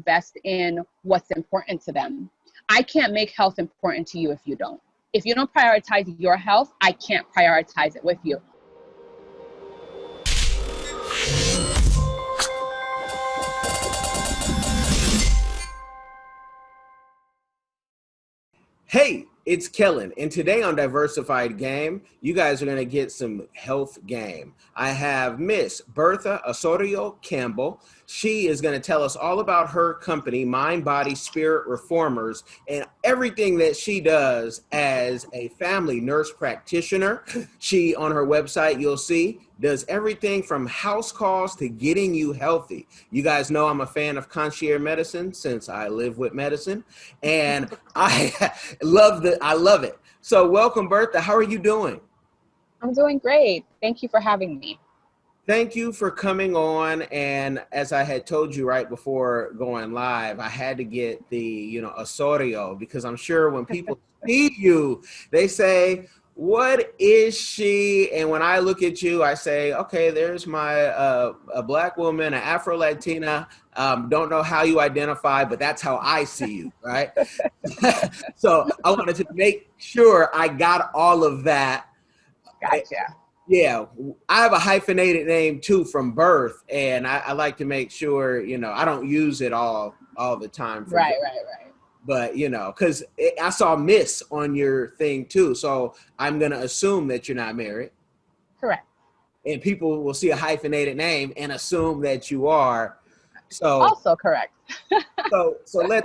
invest in what's important to them. I can't make health important to you if you don't. If you don't prioritize your health, I can't prioritize it with you. Hey, it's Kellen, and today on Diversified Game, you guys are going to get some health game. I have Miss Bertha Osorio-Campbell. She is going to tell us all about her company, Mind, Body, Spirit Reformers, and everything that she does as a family nurse practitioner. She, on her website, you'll see, does everything from house calls to getting you healthy. You guys know I'm a fan of Concierge Medicine since I live with medicine, and I love it. So welcome, Bertha. How are you doing? I'm doing great. Thank you for having me. Thank you for coming on. And as I had told you right before going live, I had to get the, Osorio, because I'm sure when people see you, they say, what is she? And when I look at you, I say, okay, there's my a Black woman, an Afro-Latina. Don't know how you identify, but that's how I see you, right? So I wanted to make sure I got all of that. Gotcha. Yeah, I have a hyphenated name too from birth, and I like to make sure, I don't use it all the time. Right. But, because I saw Miss on your thing too, so I'm going to assume that you're not married. Correct. And people will see a hyphenated name and assume that you are. So also correct. so let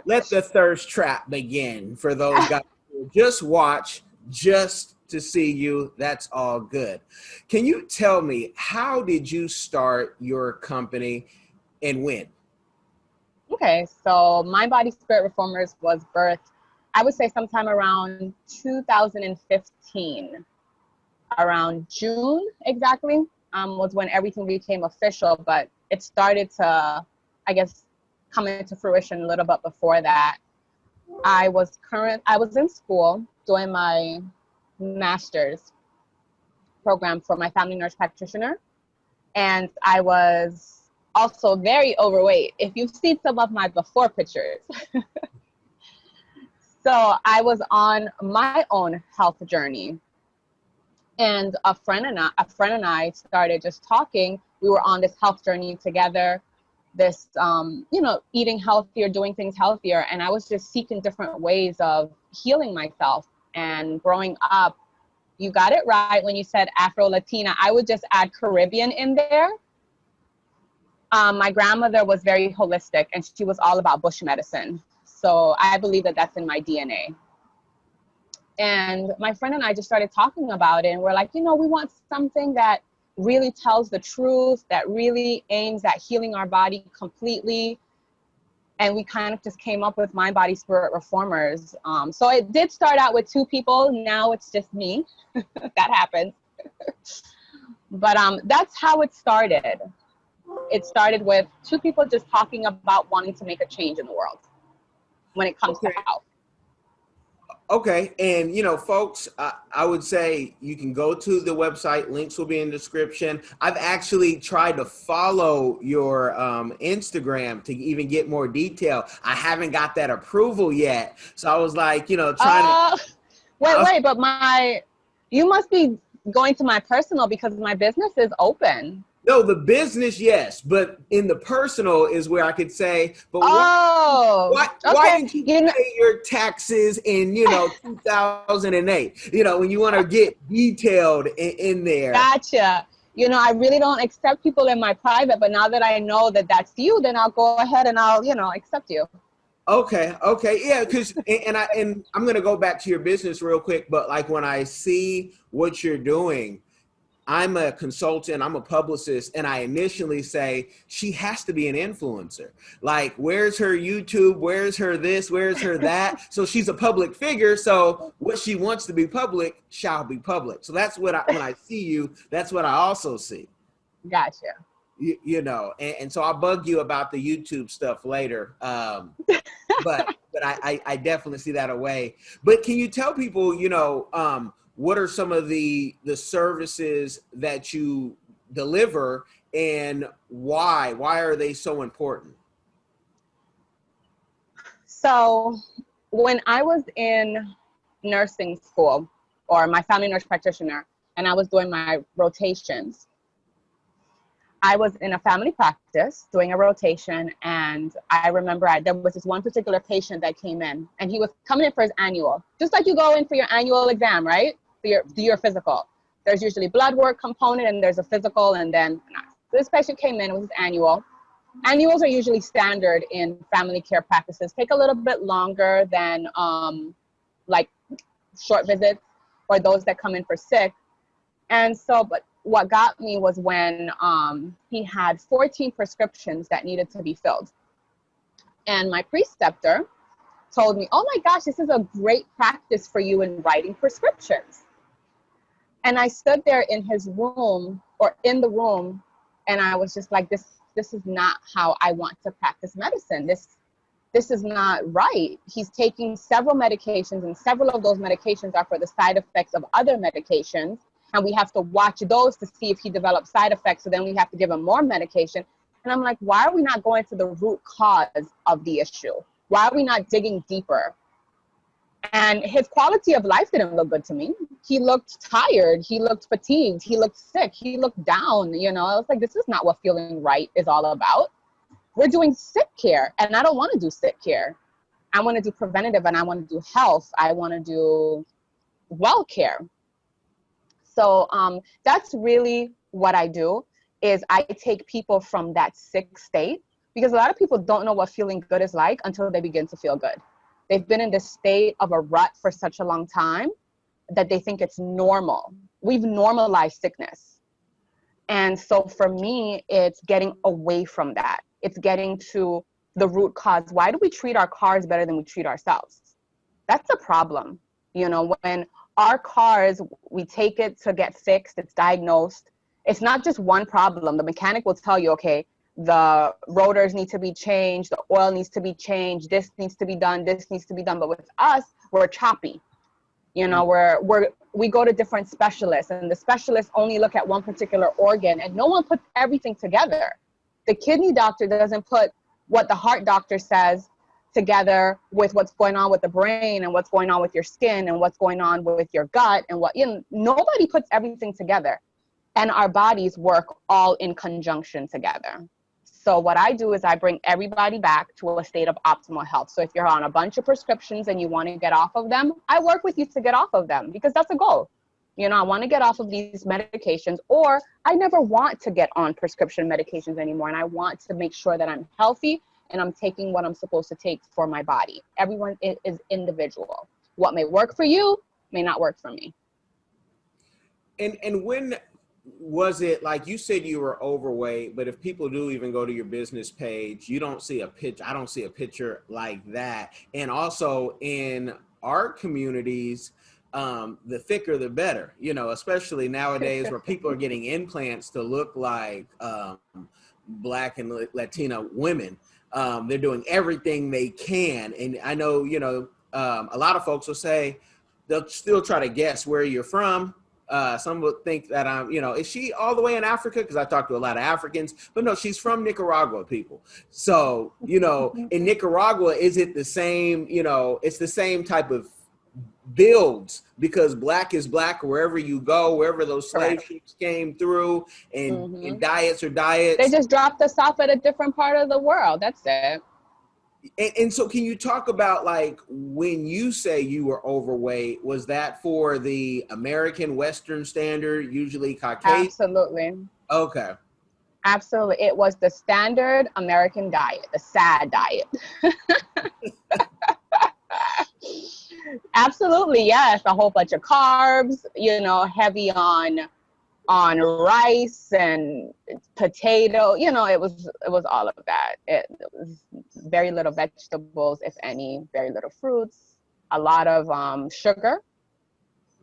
the thirst trap begin for those guys who just watch just to see you. That's all good. Can you tell me, how did you start your company and when? Okay, so Mind, Body, Spirit Reformers was birthed, I would say sometime around 2015, around June exactly, was when everything became official, but it started to, I guess, come into fruition a little bit before that. I was in school doing my master's program for my family nurse practitioner, and I was also very overweight. If you've seen some of my before pictures. So I was on my own health journey, and a friend and I started just talking. We were on this health journey together, this, eating healthier, doing things healthier. And I was just seeking different ways of healing myself. And growing up, you got it right when you said Afro-Latina. I would just add Caribbean in there. My grandmother was very holistic, and she was all about bush medicine. So I believe that that's in my DNA. And my friend and I just started talking about it, and we're like, we want something that really tells the truth, that really aims at healing our body completely. And we kind of just came up with Mind, Body, Spirit Reformers. So it did start out with two people. Now it's just me. That happens. But that's how it started. It started with two people just talking about wanting to make a change in the world when it comes to health. Okay. And, folks, I would say you can go to the website. Links will be in the description. I've actually tried to follow your Instagram to even get more detail. I haven't got that approval yet. So I was like, trying to. Wait, but you must be going to my personal because my business is open. No, the business, yes, but in the personal is where I could say, but why didn't you pay your taxes in, 2008? When you want to get detailed in there. Gotcha. I really don't accept people in my private, but now that I know that that's you, then I'll go ahead and I'll, accept you. Okay. Yeah, because and I'm going to go back to your business real quick, but like when I see what you're doing, I'm a consultant, I'm a publicist, and I initially say she has to be an influencer. Like, where's her YouTube? Where's her this? Where's her that? So she's a public figure. So what she wants to be public shall be public. So that's what when I see you, that's what I also see. Gotcha. And so I'll bug you about the YouTube stuff later. But I definitely see that away. But can you tell people, what are some of the services that you deliver and why are they so important? So when I was in nursing school, or my family nurse practitioner, and I was doing my rotations, I was in a family practice doing a rotation, and I remember there was this one particular patient that came in, and he was coming in for his annual. Just like you go in for your annual exam, right? For your physical. There's usually blood work component, and there's a physical, and then this patient came in, it was his annual. Annuals are usually standard in family care practices, take a little bit longer than like short visits or those that come in for sick. And so, but what got me was when he had 14 prescriptions that needed to be filled. And my preceptor told me, oh my gosh, this is a great practice for you in writing prescriptions. And I stood there in his room, or in the room, and I was just like, this is not how I want to practice medicine. This is not right. He's taking several medications, and several of those medications are for the side effects of other medications. And we have to watch those to see if he develops side effects. So then we have to give him more medication. And I'm like, why are we not going to the root cause of the issue? Why are we not digging deeper? And his quality of life didn't look good to me. He looked tired. He looked fatigued. He looked sick. He looked down. You know, I was like, this is not what feeling right is all about. We're doing sick care, and I don't want to do sick care. I want to do preventative, and I want to do health. I want to do well care. So that's really what I do, is I take people from that sick state, because a lot of people don't know what feeling good is like until they begin to feel good. They've been in this state of a rut for such a long time that they think it's normal. We've normalized sickness. And so for me, it's getting away from that. It's getting to the root cause. Why do we treat our cars better than we treat ourselves? That's a problem. You know, when our cars, we take it to get fixed, it's diagnosed. It's not just one problem. The mechanic will tell you, okay, the rotors need to be changed, the oil needs to be changed, this needs to be done, this needs to be done. But with us, we're choppy. You know, we go to different specialists, and the specialists only look at one particular organ, and no one puts everything together. The kidney doctor doesn't put what the heart doctor says together with what's going on with the brain, and what's going on with your skin, and what's going on with your gut, and what, you know, nobody puts everything together. And our bodies work all in conjunction together. So what I do is I bring everybody back to a state of optimal health. So if you're on a bunch of prescriptions and you want to get off of them, I work with you to get off of them, because that's a goal. You know, I want to get off of these medications, or I never want to get on prescription medications anymore. And I want to make sure that I'm healthy and I'm taking what I'm supposed to take for my body. Everyone is individual. What may work for you may not work for me. And when was it, like you said you were overweight, but if people do even go to your business page, you don't see a picture. I don't see a picture like that. And also in our communities, the thicker the better, you know, especially nowadays where people are getting implants to look like Black and Latina women. They're doing everything they can. And I know, you know, a lot of folks will say, they'll still try to guess where you're from. Some would think that I'm, you know, is she all the way in Africa? Because I talk to a lot of Africans, but no, she's from Nicaragua, people. So, you know, in Nicaragua, is it the same, you know, it's the same type of builds, because Black is Black wherever you go, wherever those slave ships came through, and diets are diets. They just dropped us off at a different part of the world. That's it. And so can you talk about, like, when you say you were overweight, was that for the American Western standard, usually Caucasian? Absolutely. Okay. Absolutely. It was the standard American diet, the SAD diet. Absolutely, yes. A whole bunch of carbs, you know, heavy on rice and potato, you know, it was all of that. It was very little vegetables, if any, very little fruits, a lot of sugar,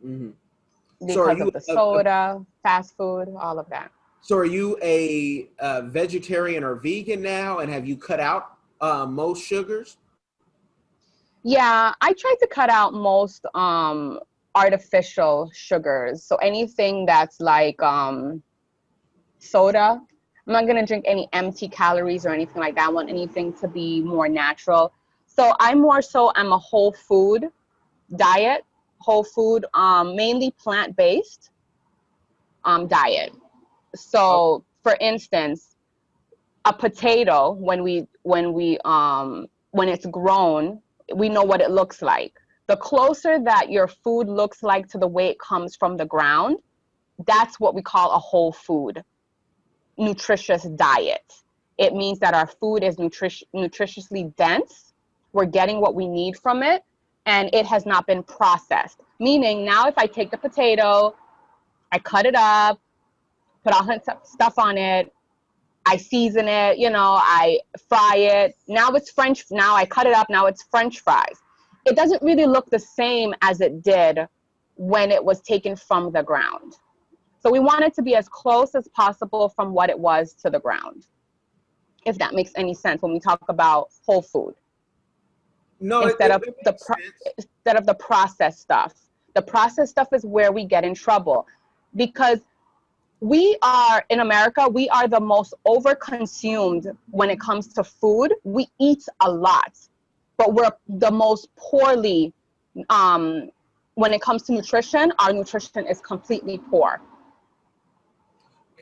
because of the soda, fast food, all of that. So are you a vegetarian or vegan now, and have you cut out most sugars? Yeah, I tried to cut out most artificial sugars. So anything that's like soda, I'm not going to drink any empty calories or anything like that. I want anything to be more natural. So I'm a whole food diet, whole food, mainly plant-based diet. Oh, So for instance, a potato, when it's grown, we know what it looks like. The closer that your food looks like to the way it comes from the ground, that's what we call a whole food nutritious diet. It means that our food is nutritiously dense. We're getting what we need from it, and it has not been processed. Meaning now if I take the potato, I cut it up, put all stuff on it, I season it, I fry it. Now I cut it up, now it's French fries. It doesn't really look the same as it did when it was taken from the ground. So we want it to be as close as possible from what it was to the ground, if that makes any sense when we talk about whole food. no, Instead of it makes sense. the processed stuff. The processed stuff is where we get in trouble, because in America, we are the most overconsumed when it comes to food. We eat a lot, but we're the most poorly, when it comes to nutrition, our nutrition is completely poor.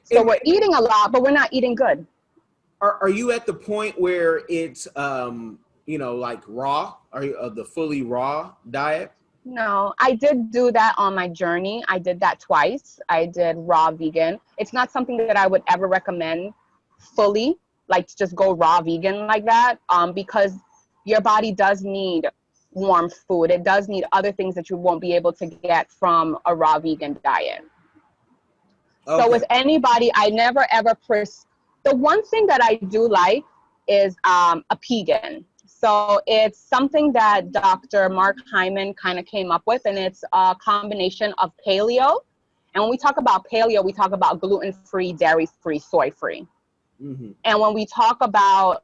So we're eating a lot, but we're not eating good. Are you at the point where it's, like raw? Are you the fully raw diet? No, I did do that on my journey. I did that twice. I did raw vegan. It's not something that I would ever recommend fully, like to just go raw vegan like that, because your body does need warm food. It does need other things that you won't be able to get from a raw vegan diet. Okay. So with anybody, I never ever the one thing that I do like is a pegan. So it's something that Dr. Mark Hyman kind of came up with, and it's a combination of paleo. And when we talk about paleo, we talk about gluten-free, dairy-free, soy-free. Mm-hmm. And when we talk about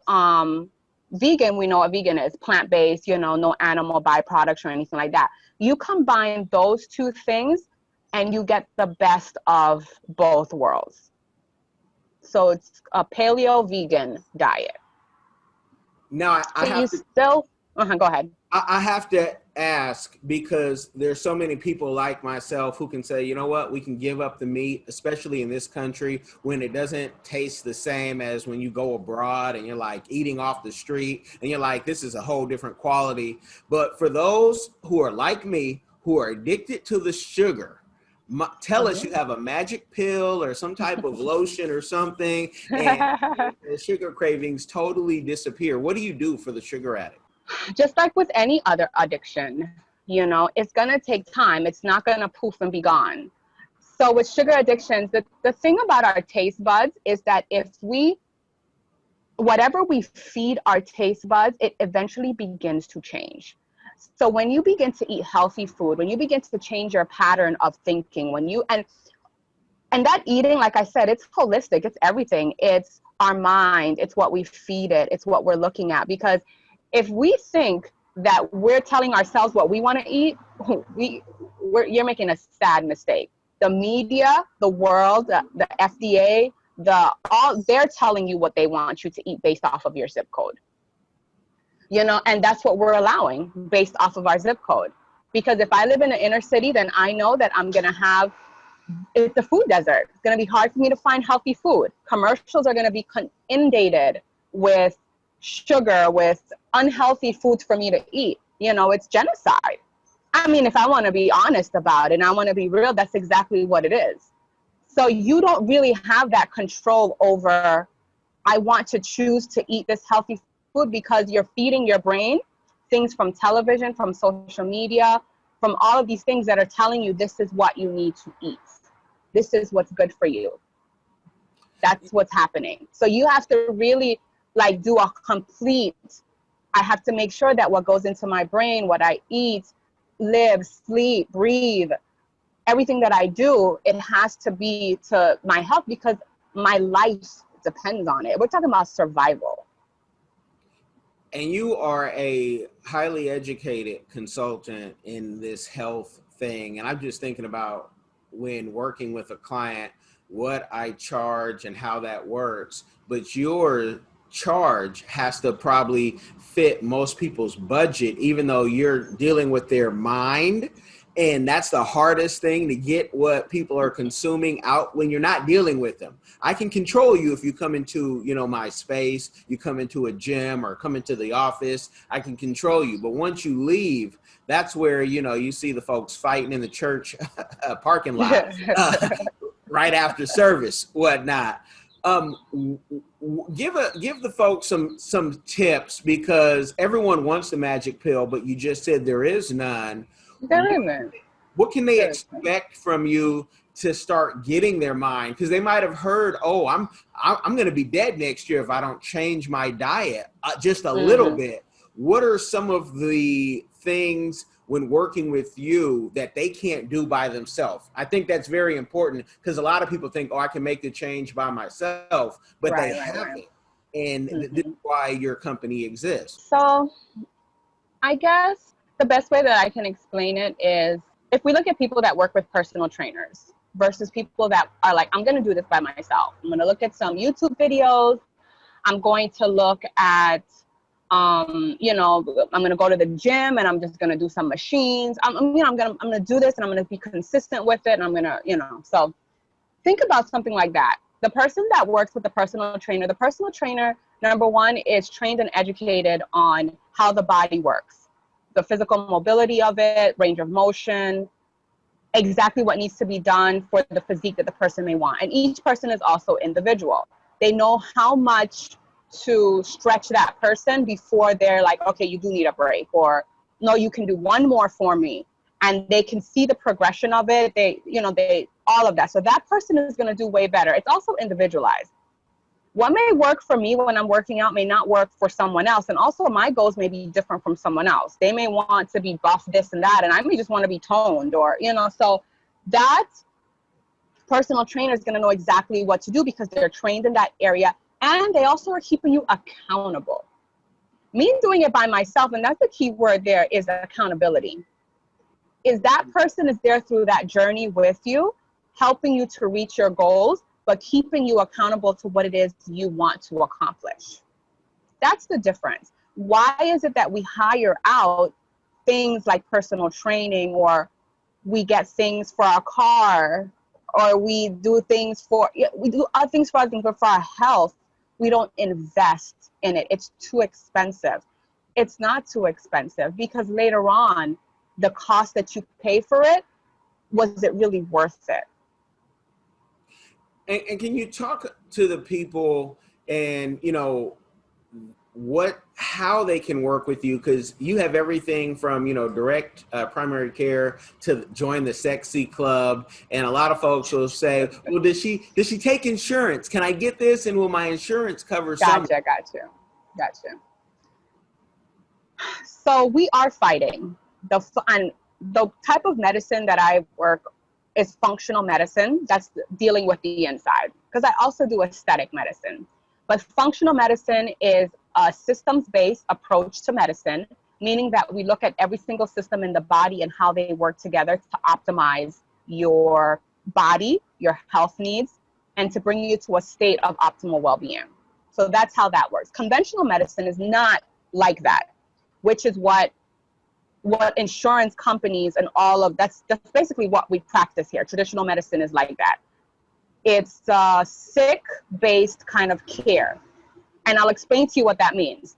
vegan, we know what vegan is, plant-based, no animal byproducts or anything like that. You combine those two things and you get the best of both worlds. So it's a paleo vegan diet. Now I have to go ahead. I have to ask, because there's so many people like myself who can say, you know what, we can give up the meat, especially in this country when it doesn't taste the same as when you go abroad and you're like eating off the street and you're like, this is a whole different quality. But for those who are like me, who are addicted to the sugar, tell us you have a magic pill or some type of lotion or something, and the sugar cravings totally disappear. What do you do for the sugar addict? Just like with any other addiction, it's going to take time. It's not going to poof and be gone. So with sugar addictions, the thing about our taste buds is that whatever we feed our taste buds, it eventually begins to change. So when you begin to eat healthy food, when you begin to change your pattern of thinking, and that eating, like I said, it's holistic, it's everything. It's our mind, it's what we feed it, it's what we're looking at. Because if we think that we're telling ourselves what we want to eat, you're making a sad mistake. The media, the world, the FDA, they're telling you what they want you to eat based off of your zip code. And that's what we're allowing based off of our zip code. Because if I live in an inner city, then I know that it's a food desert. It's going to be hard for me to find healthy food. Commercials are going to be inundated with sugar, with unhealthy foods for me to eat. It's genocide. I mean, if I want to be honest about it and I want to be real, that's exactly what it is. So you don't really have that control over, I want to choose to eat this healthy food, because you're feeding your brain things from television, from social media, from all of these things that are telling you this is what you need to eat. This is what's good for you. That's what's happening. So you have to really do a complete, I have to make sure that what goes into my brain, what I eat, live, sleep, breathe, everything that I do, it has to be to my health, because my life depends on it. We're talking about survival. And you are a highly educated consultant in this health thing. And I'm just thinking about, when working with a client, what I charge and how that works. But your charge has to probably fit most people's budget, even though you're dealing with their mind. And that's the hardest thing, to get what people are consuming out when you're not dealing with them. I can control you if you come into, my space, you come into a gym or come into the office, I can control you. But once you leave, that's where, you see the folks fighting in the church parking lot right after service, whatnot. Give the folks some tips, because everyone wants the magic pill, but you just said there is none. What can they expect from you to start getting their mind? Because they might have heard, oh, I'm going to be dead next year if I don't change my diet just a little bit. What are some of the things when working with you that they can't do by themselves? I think that's very important, because a lot of people think, oh, I can make the change by myself, but they haven't. And this is why your company exists. So I guess the best way that I can explain it is, if we look at people that work with personal trainers versus people that are like, I'm going to do this by myself. I'm going to look at some YouTube videos. I'm going to look at, I'm going to go to the gym and I'm just going to do some machines. I'm going to do this and I'm going to be consistent with it. And I'm going to, so think about something like that. The person that works with the personal trainer, number one, is trained and educated on how the body works. The physical mobility of it, range of motion, exactly what needs to be done for the physique that the person may want. And each person is also individual. They know how much to stretch that person before they're like, okay, you do need a break, or no, you can do one more for me. And they can see the progression of it. All of that. So that person is going to do way better. It's also individualized. What may work for me when I'm working out may not work for someone else. And also my goals may be different from someone else. They may want to be buff, this and that, and I may just want to be toned, or, so that personal trainer is going to know exactly what to do, because they're trained in that area. And they also are keeping you accountable. Me doing it by myself, and that's the key word there, is accountability. Is that person is there through that journey with you, helping you to reach your goals, but keeping you accountable to what it is you want to accomplish. That's the difference. Why is it that we hire out things like personal training, or we get things for our car, or we do things for our health? We don't invest in it. It's too expensive. It's not too expensive, because later on, the cost that you pay for it, was it really worth it? And can you talk to the people and, how they can work with you? Because you have everything from, direct primary care to join the sexy club. And a lot of folks will say, well, does she take insurance? Can I get this? And will my insurance cover something? Gotcha. So we are fighting. The type of medicine that I work is functional medicine. That's dealing with the inside, because I also do aesthetic medicine. But functional medicine is a systems-based approach to medicine, meaning that we look at every single system in the body and how they work together to optimize your body, your health needs, and to bring you to a state of optimal well-being. So that's how that works. Conventional medicine is not like that, which is what insurance companies and all of that's basically what we practice here. Traditional medicine is like that. It's sick-based kind of care. And I'll explain to you what that means.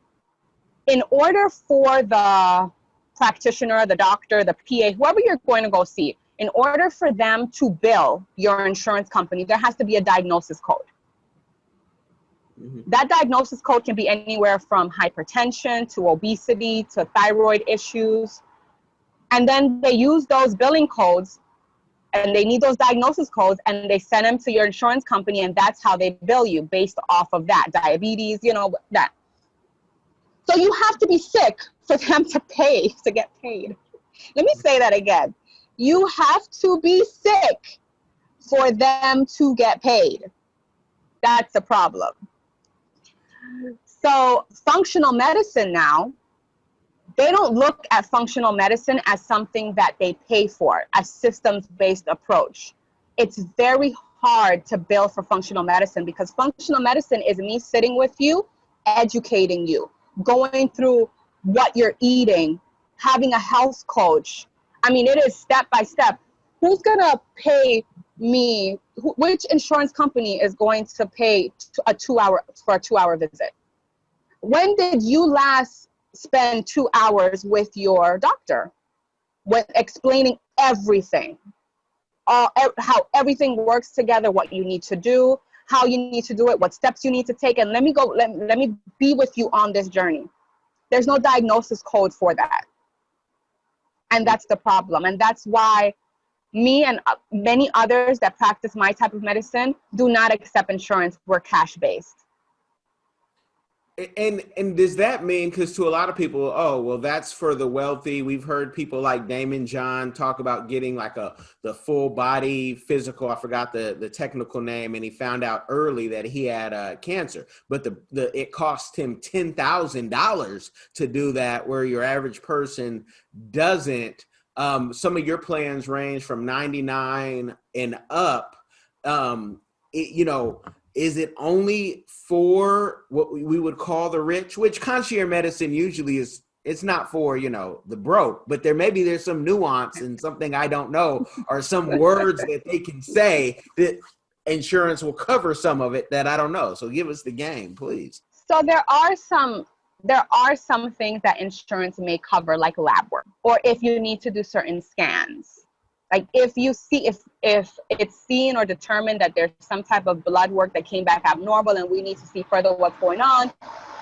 In order for the practitioner, the doctor, the PA, whoever you're going to go see, in order for them to bill your insurance company, there has to be a diagnosis code. That diagnosis code can be anywhere from hypertension to obesity to thyroid issues. And then they use those billing codes, and they need those diagnosis codes, and they send them to your insurance company, and that's how they bill you based off of that. Diabetes, that. So you have to be sick for them to get paid. Let me say that again. You have to be sick for them to get paid. That's a problem. So functional medicine now, they don't look at functional medicine as something that they pay for, a systems-based approach. It's very hard to bill for functional medicine, because functional medicine is me sitting with you educating you, going through what you're eating, having a health coach. I mean, it is step by step. Who's going to pay me? Which insurance company is going to pay a 2-hour visit? When did you last spend 2 hours with your doctor with explaining everything, how everything works together, what you need to do, how you need to do it, what steps you need to take, and let me be with you on this journey. There's no diagnosis code for that. And that's the problem. And that's why me and many others that practice my type of medicine do not accept insurance. We're cash-based. And does that mean, because to a lot of people, oh, well, that's for the wealthy. We've heard people like Damon John talk about getting like the full body physical. I forgot the technical name, and he found out early that he had cancer. But it cost him $10,000 to do that, where your average person doesn't. Some of your plans range from 99 and up. Is it only for what we would call the rich, which concierge medicine usually is? It's not for, the broke, but there's some nuance and something I don't know, or some words that they can say that insurance will cover some of it that I don't know. So give us the game, please. So there are some things that insurance may cover, like lab work, or if you need to do certain scans. Like if you see, if it's seen or determined that there's some type of blood work that came back abnormal and we need to see further what's going on,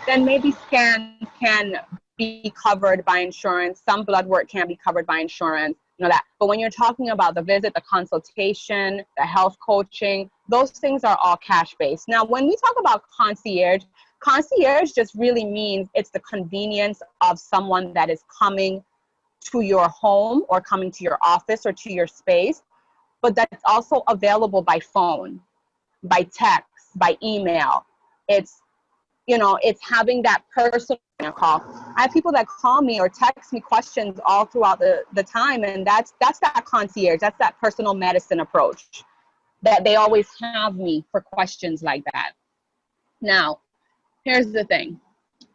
then maybe scans can be covered by insurance. Some blood work can be covered by insurance, that. But when you're talking about the visit, the consultation, the health coaching, those things are all cash-based. Now, when we talk about concierge just really means it's the convenience of someone that is coming to your home or coming to your office or to your space, but that's also available by phone, by text, by email. It's having that personal call. I have people that call me or text me questions all throughout the time, and that's that concierge, that's that personal medicine approach that they always have me for questions like that. Now, here's the thing.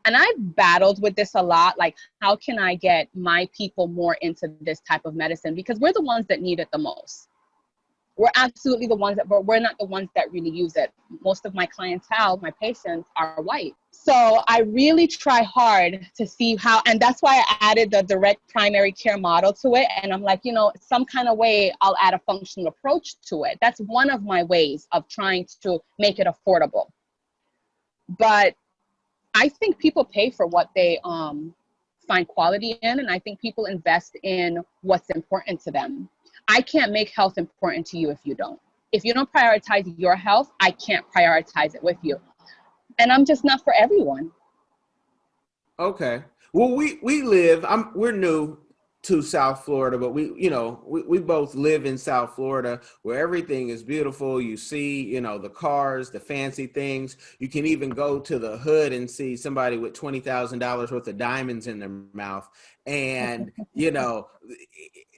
And I've battled with this a lot, like how can I get my people more into this type of medicine? Because we're the ones that need it the most. We're absolutely the ones but we're not the ones that really use it. Most of my clientele, my patients, are white. So I really try hard to see how, and that's why I added the direct primary care model to it. And I'm like, some kind of way I'll add a functional approach to it. That's one of my ways of trying to make it affordable. But I think people pay for what they find quality in, and I think people invest in what's important to them. I can't make health important to you if you don't. If you don't prioritize your health, I can't prioritize it with you. And I'm just not for everyone. Okay. Well, we're new to South Florida, but we both live in South Florida where everything is beautiful. You see, the cars, the fancy things. You can even go to the hood and see somebody with $20,000 worth of diamonds in their mouth. And,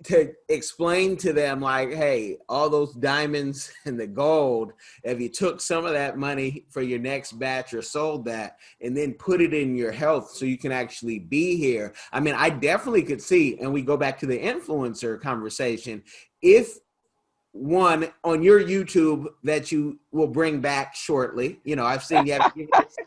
to explain to them like, hey, all those diamonds and the gold, if you took some of that money for your next batch or sold that and then put it in your health so you can actually be here. I mean, I definitely could see, and we go back to the influencer conversation, if one on your YouTube that you will bring back shortly, I've seen you have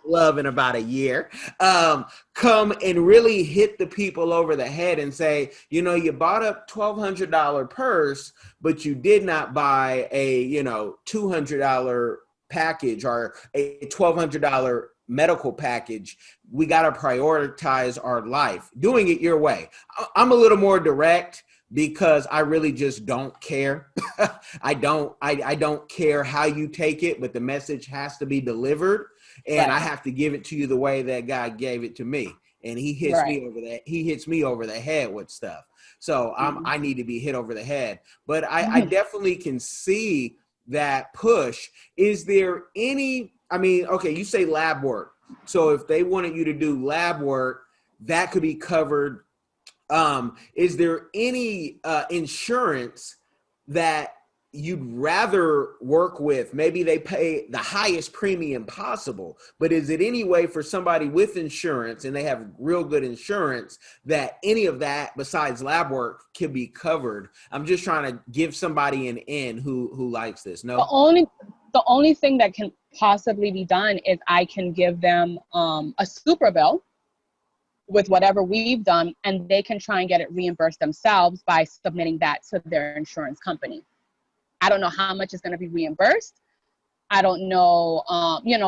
love in about a year, come and really hit the people over the head and say, you bought a $1,200 purse, but you did not buy a, $200 package or a $1,200 medical package. We got to prioritize our life, doing it your way. I'm a little more direct, because I really just don't care. I don't care how you take it, but the message has to be delivered, and I have to give it to you the way that God gave it to me. And he hits me over the head with stuff. So I need to be hit over the head. But I definitely can see that push. Is there any, okay, you say lab work. So if they wanted you to do lab work, that could be covered. Is there any insurance that you'd rather work with, maybe they pay the highest premium possible, but is it any way for somebody with insurance and they have real good insurance that any of that besides lab work can be covered? I'm just trying to give somebody an in who likes this. No? The only thing that can possibly be done is I can give them a super bill with whatever we've done, and they can try and get it reimbursed themselves by submitting that to their insurance company. I don't know how much is going to be reimbursed. I don't know,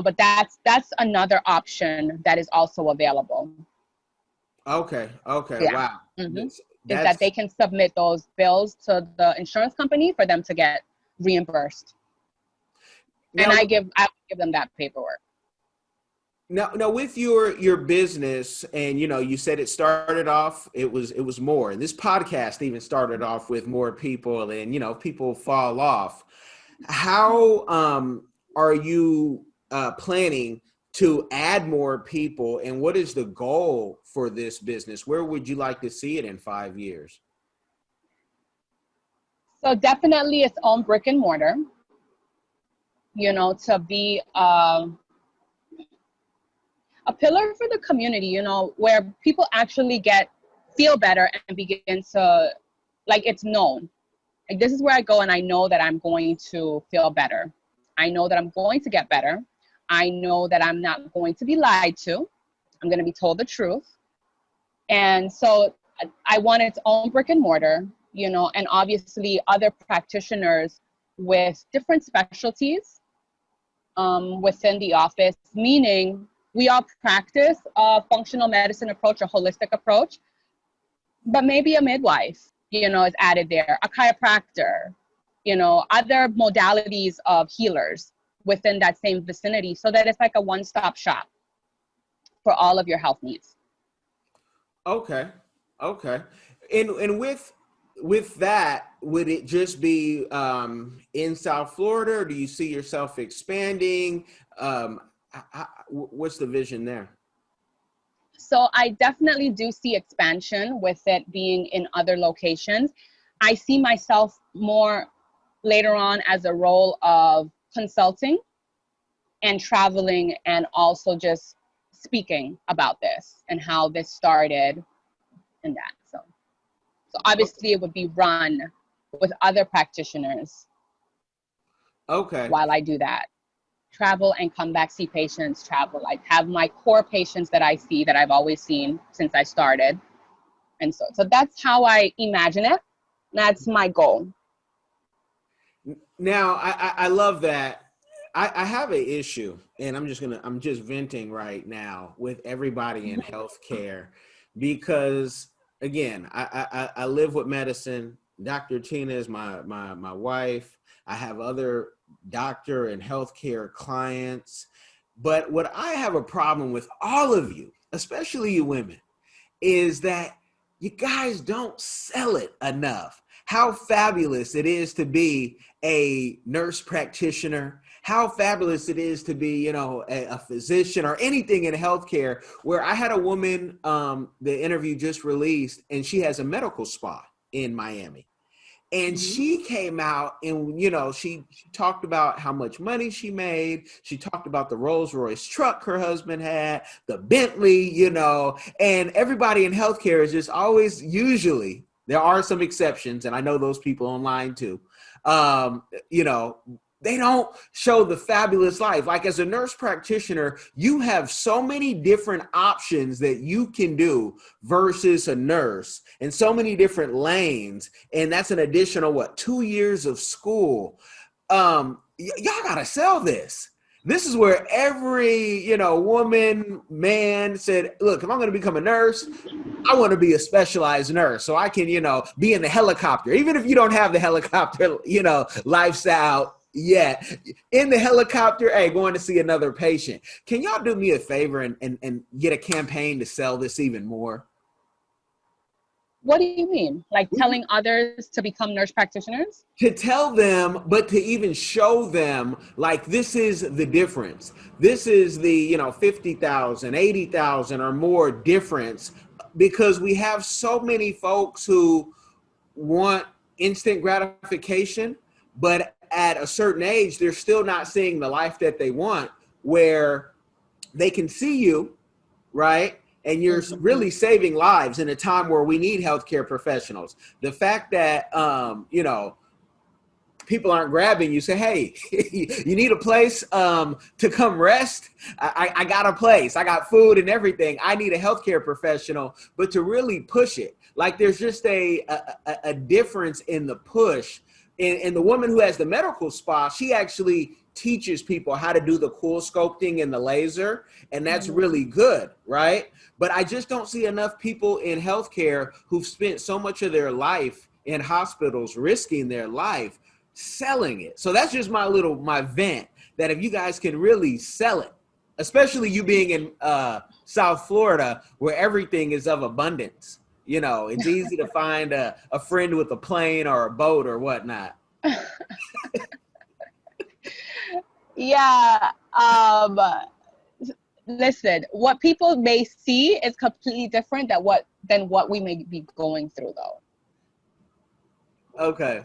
but that's another option that is also available. Okay. Yeah. Wow. Mm-hmm. Is that they can submit those bills to the insurance company for them to get reimbursed. Now, and I give them that paperwork. Now with your business, and you said it started off, it was more, and this podcast even started off with more people, and people fall off. How are you planning to add more people, and what is the goal for this business? Where would you like to see it in 5 years? So definitely its own brick and mortar, to be a pillar for the community, where people actually feel better and begin to, like, it's known. Like, this is where I go and I know that I'm going to feel better. I know that I'm going to get better. I know that I'm not going to be lied to. I'm going to be told the truth. And so I want its own brick and mortar, and obviously other practitioners with different specialties within the office, meaning we all practice a functional medicine approach, a holistic approach, but maybe a midwife, is added there, a chiropractor, other modalities of healers within that same vicinity, so that it's like a one-stop shop for all of your health needs. Okay. And with that, would it just be in South Florida, or do you see yourself expanding? What's the vision there? So I definitely do see expansion with it being in other locations. I see myself more later on as a role of consulting and traveling, and also just speaking about this and how this started and that. So obviously it would be run with other practitioners. Okay. While I do that. Travel and come back, see patients, travel. I have my core patients that I see, that I've always seen since I started. And so that's how I imagine it. That's my goal. Now, I love that. I have an issue, and I'm just venting right now with everybody in healthcare, because again, I live with medicine. Dr. Tina is my wife. I have other doctor and healthcare clients. But what I have a problem with, all of you, especially you women, is that you guys don't sell it enough. How fabulous it is to be a nurse practitioner, how fabulous it is to be, a physician or anything in healthcare. Where I had a woman, the interview just released, and she has a medical spa in Miami. And she came out and, she talked about how much money she made. She talked about the Rolls Royce truck her husband had, the Bentley, and everybody in healthcare is just always, usually, there are some exceptions, and I know those people online too, they don't show the fabulous life. Like, as a nurse practitioner, you have so many different options that you can do versus a nurse, and so many different lanes. And that's an additional, 2 years of school. Y'all got to sell this. This is where every, woman, man said, look, if I'm going to become a nurse, I want to be a specialized nurse so I can, be in the helicopter. Even if you don't have the helicopter, lifestyle yet, in the helicopter, hey, going to see another patient. Can y'all do me a favor and get a campaign to sell this even more? What do you mean? Like telling others to become nurse practitioners? To tell them, but to even show them, like, this is the difference. This is the, 50,000, 80,000 or more difference, because we have so many folks who want instant gratification, but at a certain age, they're still not seeing the life that they want, where they can see you, right? And you're really saving lives in a time where we need healthcare professionals. The fact that, people aren't grabbing you, say, hey, you need a place to come rest. I got a place. I got food and everything. I need a healthcare professional. But to really push it, like there's just a difference in the push. And the woman who has the medical spa, she actually teaches people how to do the cool sculpting and the laser. And that's really good, right? But I just don't see enough people in healthcare who've spent so much of their life in hospitals risking their life selling it. So that's just my vent, that if you guys can really sell it, especially you being in South Florida, where everything is of abundance, it's easy to find a friend with a plane or a boat or whatnot. Yeah. Listen, what people may see is completely different than what we may be going through, though. Okay.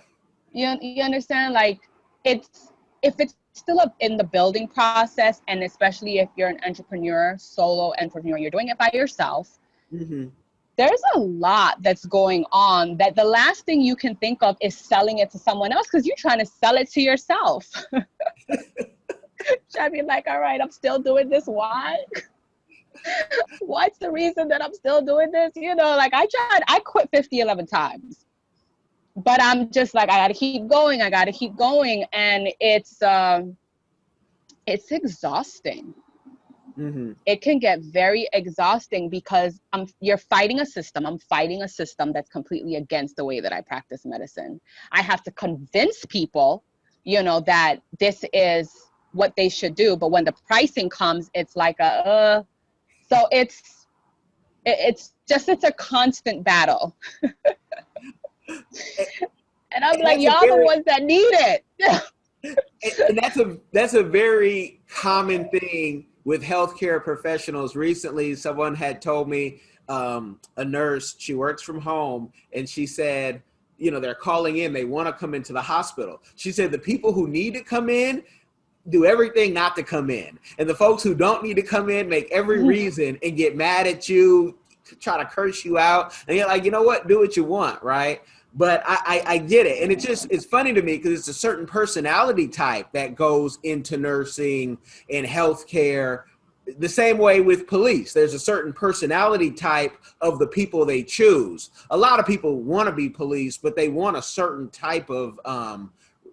You understand? Like, if it's still in the building process, and especially if you're an entrepreneur, solo entrepreneur, you're doing it by yourself, there's a lot that's going on that the last thing you can think of is selling it to someone else, because you're trying to sell it to yourself. I mean, like, all right, I'm still doing this. Why? What's the reason that I'm still doing this? Like, I quit 11 times. But I'm just like, I got to keep going. And it's exhausting. It can get very exhausting because you're fighting a system. I'm fighting a system that's completely against the way that I practice medicine. I have to convince people, that this is what they should do. But when the pricing comes, it's like so it's a constant battle. And I'm like, y'all the ones that need it. And that's a very common thing with healthcare professionals. Recently, someone had told me, a nurse, she works from home, and she said, they're calling in, they want to come into the hospital. She said the people who need to come in do everything not to come in. And the folks who don't need to come in make every reason and get mad at you, try to curse you out. And you're like, you know what? Do what you want, right? But I get it. And it's funny to me because it's a certain personality type that goes into nursing and healthcare. The same way with police, there's a certain personality type of the people they choose. A lot of people want to be police, but they want a certain type of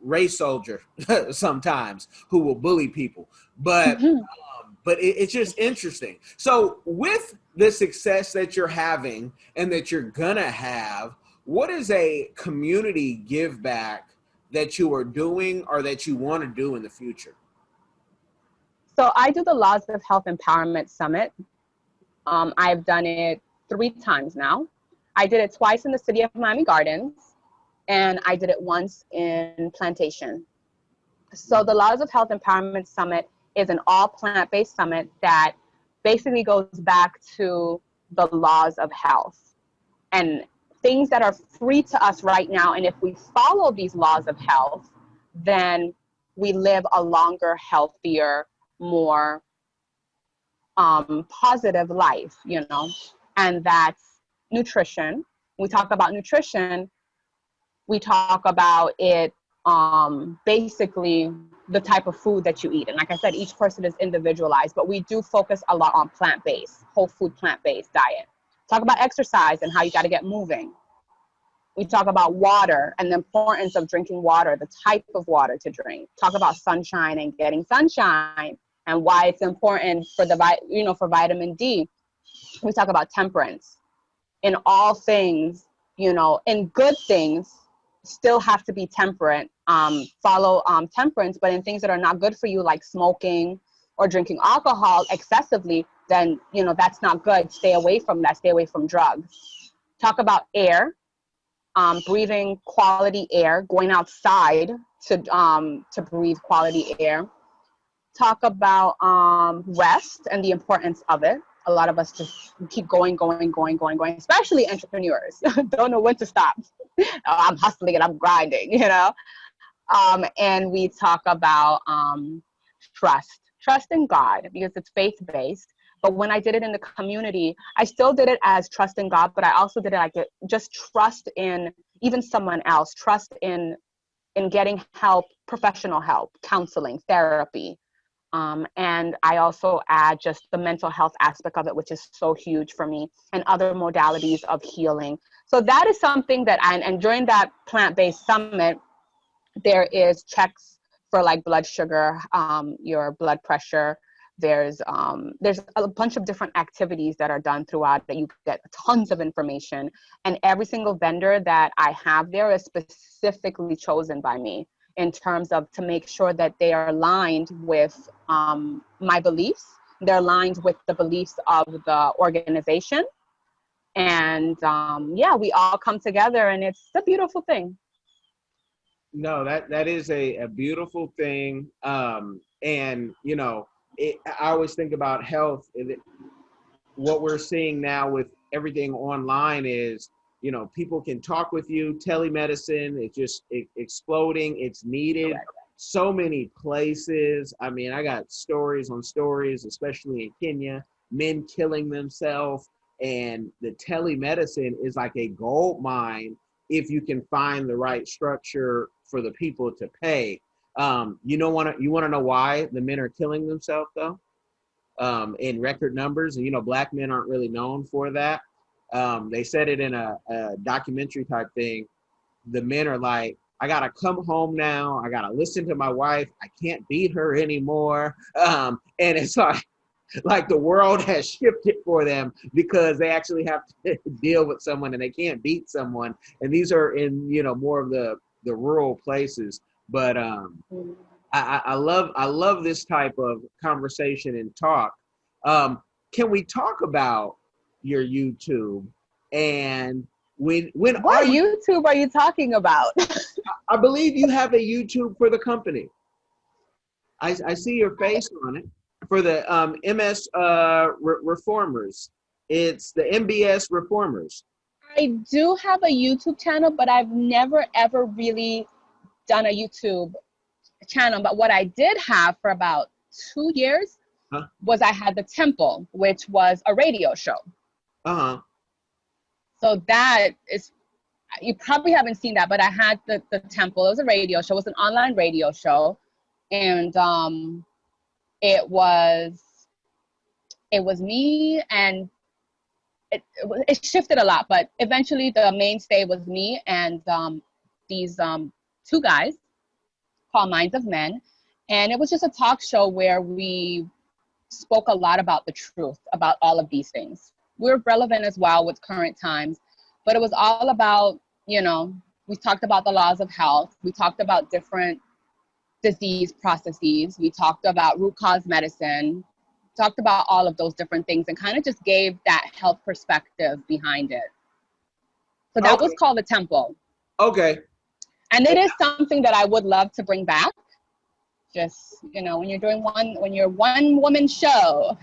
race soldier sometimes who will bully people. But it's just interesting. So with the success that you're having and that you're gonna have, what is a community give back that you are doing or that you want to do in the future? So I do the Laws of Health Empowerment Summit. I've done it 3 times now. I did it twice in the city of Miami Gardens, and I did it once in Plantation. So the Laws of Health Empowerment Summit is an all plant-based summit that basically goes back to the laws of health and things that are free to us right now. And if we follow these laws of health, then we live a longer, healthier, more positive life, and that's nutrition. We talk about nutrition. We talk about it basically the type of food that you eat. And like I said, each person is individualized, but we do focus a lot on plant-based, whole food, plant-based diet. Talk about exercise and how you got to get moving. We talk about water and the importance of drinking water, the type of water to drink. Talk about sunshine and getting sunshine and why it's important for for vitamin D. We talk about temperance. In all things, in good things, still have to be temperate. Follow temperance, but in things that are not good for you, like smoking or drinking alcohol excessively, then that's not good. Stay away from that. Stay away from drugs. Talk about air, breathing quality air, going outside to breathe quality air. Talk about rest and the importance of it. A lot of us just keep going, especially entrepreneurs. Don't know when to stop. I'm hustling and I'm grinding, And we talk about trust in God, because it's faith-based. But when I did it in the community, I still did it as trust in God, but I also did it like just trust in even someone else, trust in getting help, professional help, counseling, therapy. And I also add just the mental health aspect of it, which is so huge for me, and other modalities of healing. So that is something that and during that plant-based summit, there is checks for like blood sugar, your blood pressure. There's a bunch of different activities that are done throughout that you get tons of information. And every single vendor that I have there is specifically chosen by me in terms of to make sure that they are aligned with my beliefs. They're aligned with the beliefs of the organization. And yeah, we all come together and it's a beautiful thing. No, that is a beautiful thing. And, you know, I always think about health. What we're seeing now with everything online is, you know, people can talk with you. Telemedicine, it's just exploding. It's needed so many places. I mean, I got stories on stories, especially in Kenya, men killing themselves. And the telemedicine is like a gold mine if you can find the right structure for the people to pay. You want to know why the men are killing themselves though? In record numbers, and you know, black men aren't really known for that. They said it in a documentary type thing. The men are like, I gotta come home now. I gotta listen to my wife. I can't beat her anymore. And it's like the world has shifted for them because they actually have to deal with someone and they can't beat someone. And these are in, you know, more of the rural places. But I love this type of conversation and talk. Can we talk about your YouTube and when what YouTube are you talking about? I believe you have a YouTube for the company. I see your face on it for the MS Reformers. It's the MBS Reformers. I do have a YouTube channel, but I've never ever really done a YouTube channel. But what I did have for about 2 years was I had the Temple, which was a radio show. So that is, you probably haven't seen that, but I had the Temple. It was a radio show. It was an online radio show. And it was me, and it shifted a lot, but eventually the mainstay was me and these two guys called Minds of Men. And it was just a talk show where we spoke a lot about the truth about all of these things. We're relevant as well with current times, but it was all about, you know, we talked about the laws of health. We talked about different disease processes. We talked about root cause medicine, talked about all of those different things and kind of just gave that health perspective behind it. So that was called the Temple. Okay. And it is something that I would love to bring back. Just, you know, when you're one woman show.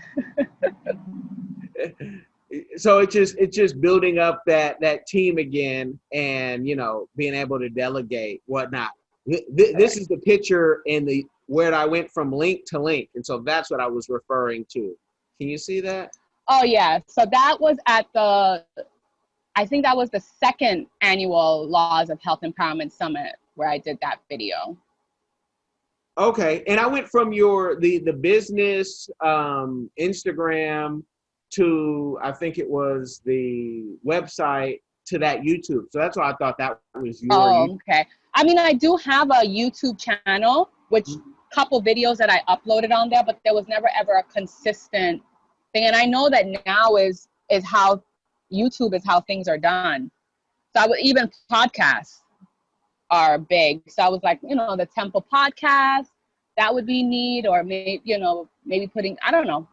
So it's just building up that team again and, you know, being able to delegate whatnot. This is the picture in where I went from link to link. And so that's what I was referring to. Can you see that? Oh yeah. So that was I think that was the second annual Laws of Health Empowerment Summit where I did that video. Okay. And I went from the business Instagram to, I think it was the website, to that YouTube. So that's why I thought that was your YouTube. Okay. I mean, I do have a YouTube channel, which couple videos that I uploaded on there, but there was never ever a consistent thing. And I know that now is how YouTube is how things are done. So even podcasts are big. So I was like, you know, the Temple podcast, that would be neat, or maybe, you know, maybe putting, I don't know,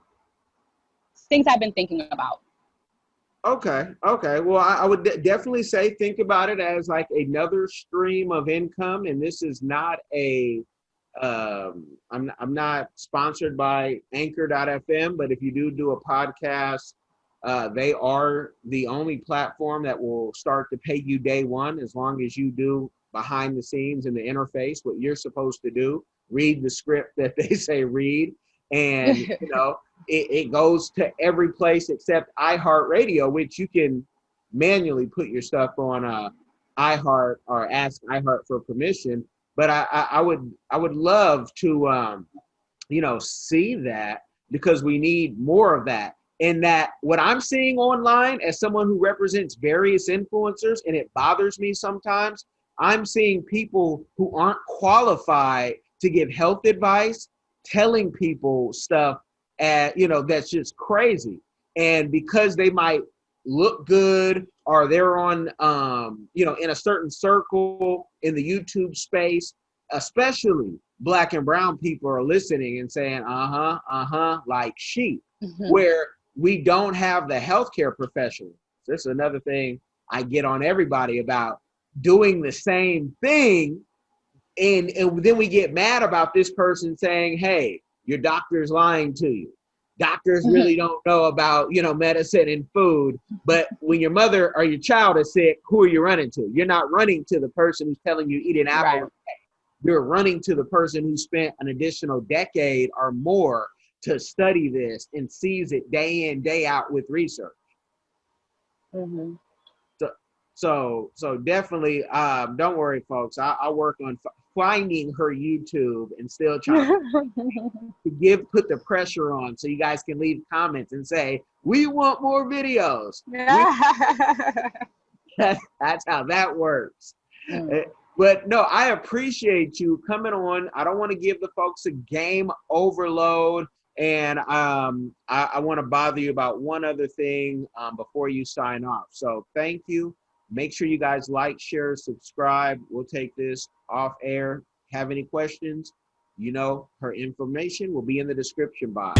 things I've been thinking about. Okay. Well, I would definitely say think about it as like another stream of income. And this is not I'm not sponsored by Anchor.fm, but if you do a podcast, they are the only platform that will start to pay you day one as long as you do behind the scenes in the interface, what you're supposed to do, read the script that they say read. And, it goes to every place except iHeartRadio, which you can manually put your stuff on iHeart or ask iHeart for permission. But I would love to, see that, because we need more of that. And that what I'm seeing online as someone who represents various influencers, and it bothers me sometimes, I'm seeing people who aren't qualified to give health advice, telling people stuff that's just crazy. And because they might look good, or they're on, in a certain circle in the YouTube space, especially Black and brown people are listening and saying, like sheep, where we don't have the healthcare professionals. This is another thing I get on everybody about, doing the same thing. And then we get mad about this person saying, hey, your doctor's lying to you. Doctors really don't know about, medicine and food. But when your mother or your child is sick, who are you running to? You're not running to the person who's telling you eat an apple. Right. You're running to the person who spent an additional decade or more to study this and sees it day in, day out with research. Mm-hmm. So definitely, don't worry, folks. I'll work on finding her YouTube and still trying to put the pressure on, so you guys can leave comments and say, we want more videos. That's how that works. But no, I appreciate you coming on. I don't want to give the folks a game overload. And I want to bother you about one other thing before you sign off. So thank you. Make sure you guys like, share, subscribe. We'll take this off air. Have any questions? Her information will be in the description box.